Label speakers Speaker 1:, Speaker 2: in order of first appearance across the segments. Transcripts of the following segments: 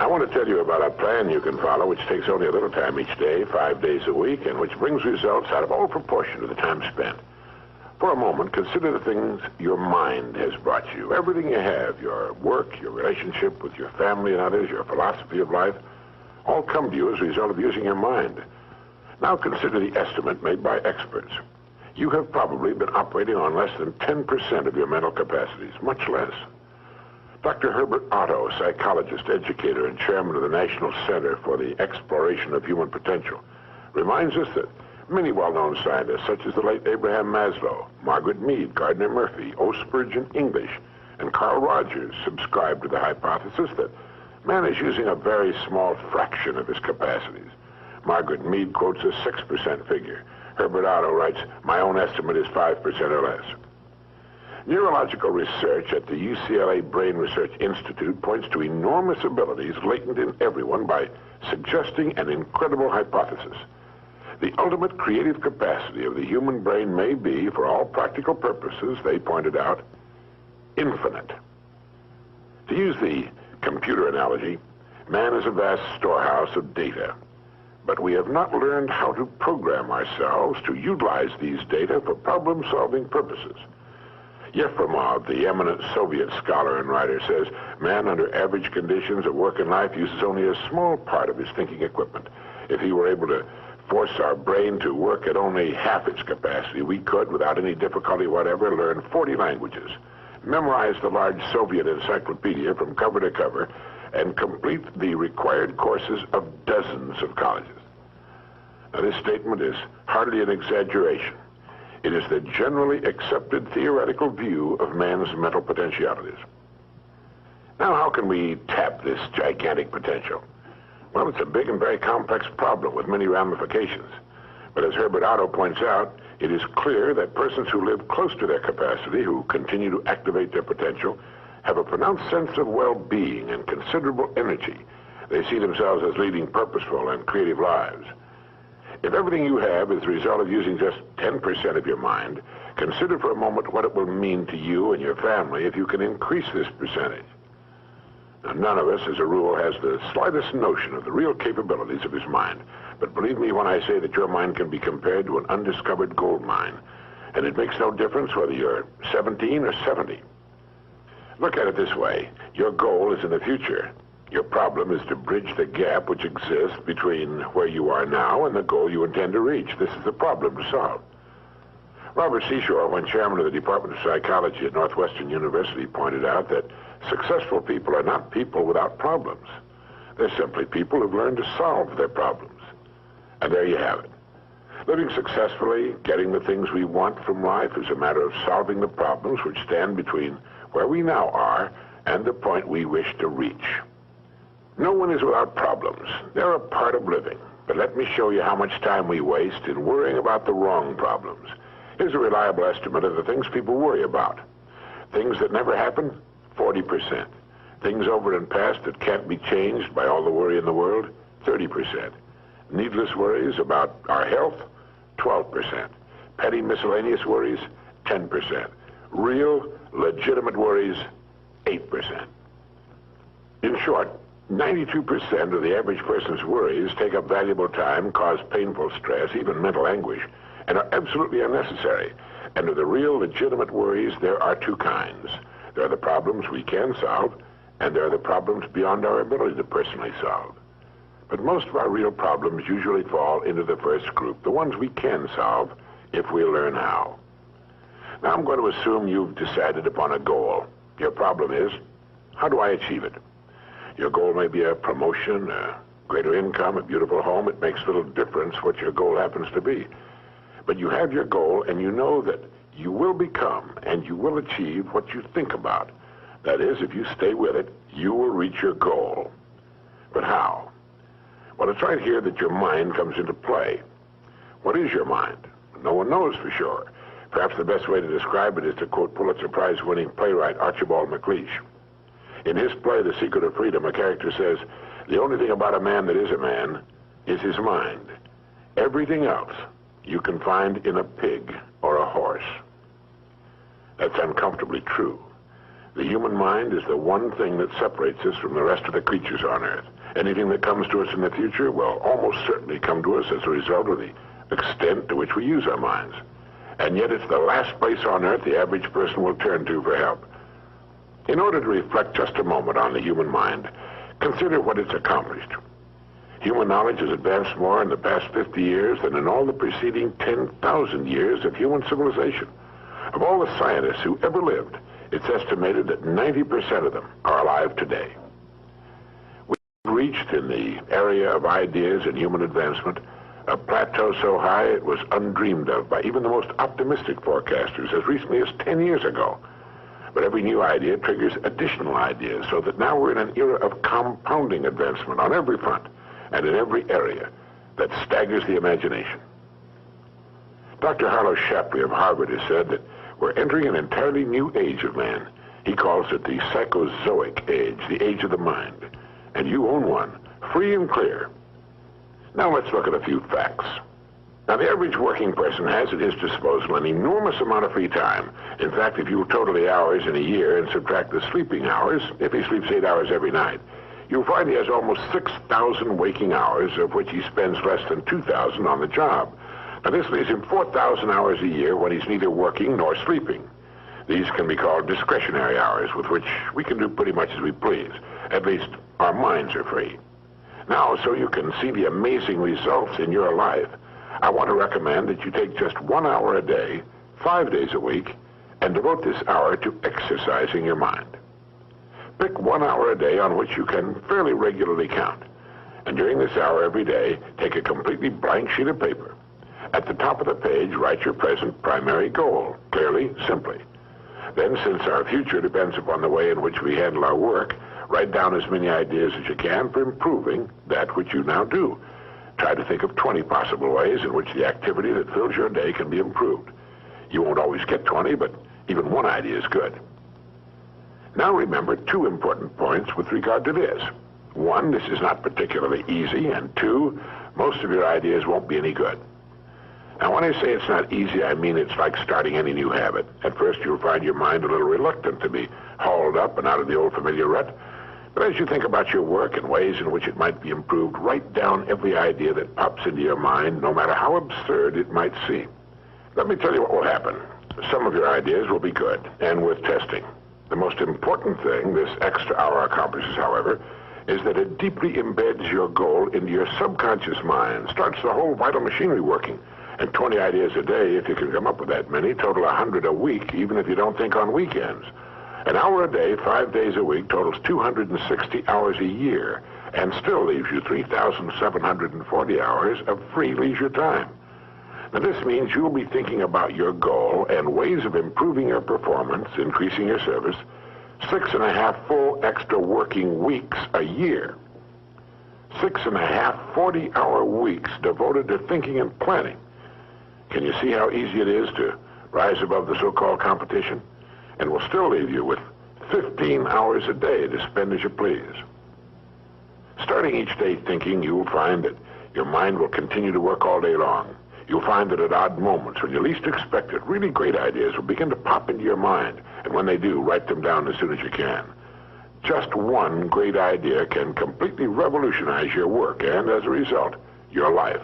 Speaker 1: I want to tell you about a plan you can follow which takes only a little time each day, 5 days a week, and which brings results out of all proportion to the time spent. For a moment, consider the things your mind has brought you. Everything you have, your work, your relationship with your family and others, your philosophy of life, all come to you as a result of using your mind. Now consider the estimate made by experts. You have probably been operating on less than 10% of your mental capacities, much less. Dr. Herbert Otto, psychologist, educator, and chairman of the National Center for the Exploration of Human Potential, reminds us that many well-known scientists, such as the late Abraham Maslow, Margaret Mead, Gardner Murphy, O. Spurgeon English, and Carl Rogers, subscribe to the hypothesis that man is using a very small fraction of his capacities. Margaret Mead quotes a 6% figure. Herbert Otto writes, "My own estimate is 5% or less." Neurological research at the UCLA Brain Research Institute points to enormous abilities latent in everyone by suggesting an incredible hypothesis. The ultimate creative capacity of the human brain may be, for all practical purposes, they pointed out, infinite. To use the computer analogy, man is a vast storehouse of data, but we have not learned how to program ourselves to utilize these data for problem-solving purposes. Yefremov, the eminent Soviet scholar and writer, says man under average conditions of work and life uses only a small part of his thinking equipment. If he were able to force our brain to work at only half its capacity, we could, without any difficulty whatever, learn 40 languages, memorize the large Soviet encyclopedia from cover to cover, and complete the required courses of dozens of colleges. Now, this statement is hardly an exaggeration. It is the generally accepted theoretical view of man's mental potentialities. Now, how can we tap this gigantic potential? Well, it's a big and very complex problem with many ramifications. But as Herbert Otto points out, it is clear that persons who live close to their capacity, who continue to activate their potential, have a pronounced sense of well-being and considerable energy. They see themselves as leading purposeful and creative lives. If everything you have is the result of using just 10% of your mind, consider for a moment what it will mean to you and your family if you can increase this percentage. Now, none of us, as a rule, has the slightest notion of the real capabilities of his mind. But believe me when I say that your mind can be compared to an undiscovered gold mine. And it makes no difference whether you're 17 or 70. Look at it this way. Your goal is in the future. Your problem is to bridge the gap which exists between where you are now and the goal you intend to reach. This is the problem to solve. Robert Seashore, when chairman of the Department of Psychology at Northwestern University, pointed out that successful people are not people without problems. They're simply people who've learned to solve their problems. And there you have it. Living successfully, getting the things we want from life is a matter of solving the problems which stand between where we now are and the point we wish to reach. No one is without problems. They're a part of living. But let me show you how much time we waste in worrying about the wrong problems. Here's a reliable estimate of the things people worry about. Things that never happen, 40%. Things over and past that can't be changed by all the worry in the world, 30%. Needless worries about our health, 12%. Petty miscellaneous worries, 10%. Real, legitimate worries, 8%. In short, 92% of the average person's worries take up valuable time, cause painful stress, even mental anguish, and are absolutely unnecessary. And of the real, legitimate worries, there are two kinds. There are the problems we can solve, and there are the problems beyond our ability to personally solve. But most of our real problems usually fall into the first group, the ones we can solve if we learn how. Now, I'm going to assume you've decided upon a goal. Your problem is, how do I achieve it? Your goal may be a promotion, a greater income, a beautiful home. It makes little difference what your goal happens to be. But you have your goal, and you know that you will become and you will achieve what you think about. That is, if you stay with it, you will reach your goal. But how? Well, it's right here that your mind comes into play. What is your mind? No one knows for sure. Perhaps the best way to describe it is to quote Pulitzer Prize-winning playwright Archibald MacLeish. In his play, The Secret of Freedom, a character says, "The only thing about a man that is a man is his mind. Everything else you can find in a pig or a horse." That's uncomfortably true. The human mind is the one thing that separates us from the rest of the creatures on Earth. Anything that comes to us in the future will almost certainly come to us as a result of the extent to which we use our minds. And yet it's the last place on Earth the average person will turn to for help. In order to reflect just a moment on the human mind, consider what it's accomplished. Human knowledge has advanced more in the past 50 years than in all the preceding 10,000 years of human civilization. Of all the scientists who ever lived, it's estimated that 90% of them are alive today. We've reached in the area of ideas and human advancement a plateau so high it was undreamed of by even the most optimistic forecasters as recently as 10 years ago. But every new idea triggers additional ideas, so that now we're in an era of compounding advancement on every front and in every area that staggers the imagination. Dr. Harlow Shapley of Harvard has said that we're entering an entirely new age of man. He calls it the psychozoic age, the age of the mind. And you own one, free and clear. Now let's look at a few facts. Now, the average working person has at his disposal an enormous amount of free time. In fact, if you total the hours in a year and subtract the sleeping hours, if he sleeps 8 hours every night, you'll find he has almost 6,000 waking hours, of which he spends less than 2,000 on the job. Now, this leaves him 4,000 hours a year when he's neither working nor sleeping. These can be called discretionary hours, with which we can do pretty much as we please. At least, our minds are free. Now, so you can see the amazing results in your life, I want to recommend that you take just 1 hour a day, 5 days a week, and devote this hour to exercising your mind. Pick 1 hour a day on which you can fairly regularly count. And during this hour every day, take a completely blank sheet of paper. At the top of the page, write your present primary goal, clearly, simply. Then, since our future depends upon the way in which we handle our work, write down as many ideas as you can for improving that which you now do. Try to think of 20 possible ways in which the activity that fills your day can be improved. You won't always get 20, but even one idea is good. Now remember 2 important points with regard to this. 1, this is not particularly easy, and 2, most of your ideas won't be any good. Now, when I say it's not easy, I mean it's like starting any new habit. At first, you'll find your mind a little reluctant to be hauled up and out of the old familiar rut. But as you think about your work and ways in which it might be improved, write down every idea that pops into your mind, no matter how absurd it might seem. Let me tell you what will happen. Some of your ideas will be good and worth testing. The most important thing this extra hour accomplishes, however, is that it deeply embeds your goal into your subconscious mind, starts the whole vital machinery working. And 20 ideas a day, if you can come up with that many, total 100 a week, even if you don't think on weekends. An hour a day, 5 days a week, totals 260 hours a year, and still leaves you 3,740 hours of free leisure time. Now, this means you'll be thinking about your goal and ways of improving your performance, increasing your service, 6.5 full extra working weeks a year. 6.5 40-hour weeks devoted to thinking and planning. Can you see how easy it is to rise above the so-called competition? And will still leave you with 15 hours a day to spend as you please. Starting each day thinking, you'll find that your mind will continue to work all day long. You'll find that at odd moments, when you least expect it, really great ideas will begin to pop into your mind. And when they do, write them down as soon as you can. Just one great idea can completely revolutionize your work and, as a result, your life.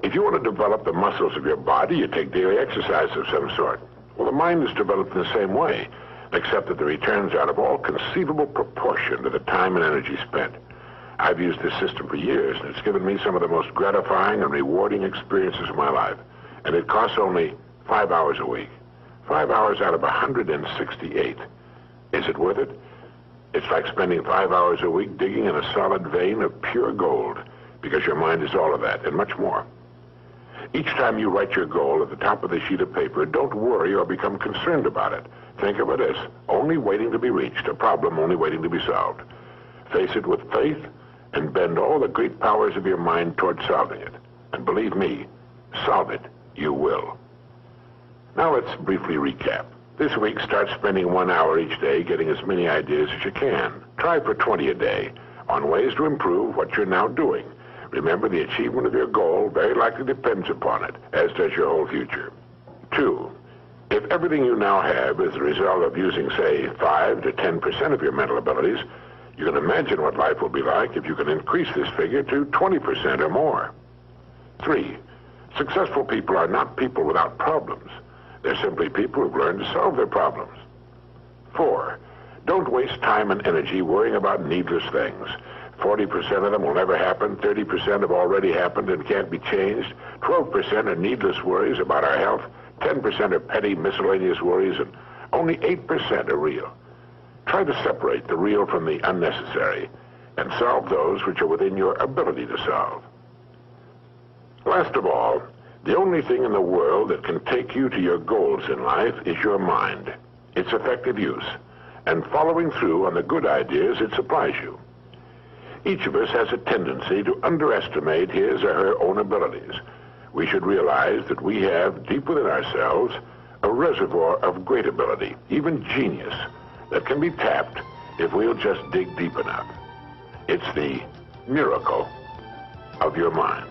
Speaker 1: If you want to develop the muscles of your body, you take daily exercise of some sort. Well, the mind is developed in the same way, except that the returns are out of all conceivable proportion to the time and energy spent. I've used this system for years, and it's given me some of the most gratifying and rewarding experiences of my life. And it costs only 5 hours a week. 5 hours out of 168. Is it worth it? It's like spending 5 hours a week digging in a solid vein of pure gold, because your mind is all of that and much more. Each time you write your goal at the top of the sheet of paper, don't worry or become concerned about it. Think of it as only waiting to be reached, a problem only waiting to be solved. Face it with faith and bend all the great powers of your mind toward solving it. And believe me, solve it, you will. Now let's briefly recap. This week, start spending 1 hour each day getting as many ideas as you can. Try for 20 a day on ways to improve what you're now doing. Remember, the achievement of your goal very likely depends upon it, as does your whole future. 2, If everything you now have is the result of using, say, 5 to 10% of your mental abilities, you can imagine what life will be like if you can increase this figure to 20% or more. 3, successful people are not people without problems. They're simply people who've learned to solve their problems. 4, don't waste time and energy worrying about needless things. 40% of them will never happen, 30% have already happened and can't be changed, 12% are needless worries about our health, 10% are petty miscellaneous worries, and only 8% are real. Try to separate the real from the unnecessary and solve those which are within your ability to solve. Last of all, the only thing in the world that can take you to your goals in life is your mind, its effective use, and following through on the good ideas it supplies you. Each of us has a tendency to underestimate his or her own abilities. We should realize that we have, deep within ourselves, a reservoir of great ability, even genius, that can be tapped if we'll just dig deep enough. It's the miracle of your mind.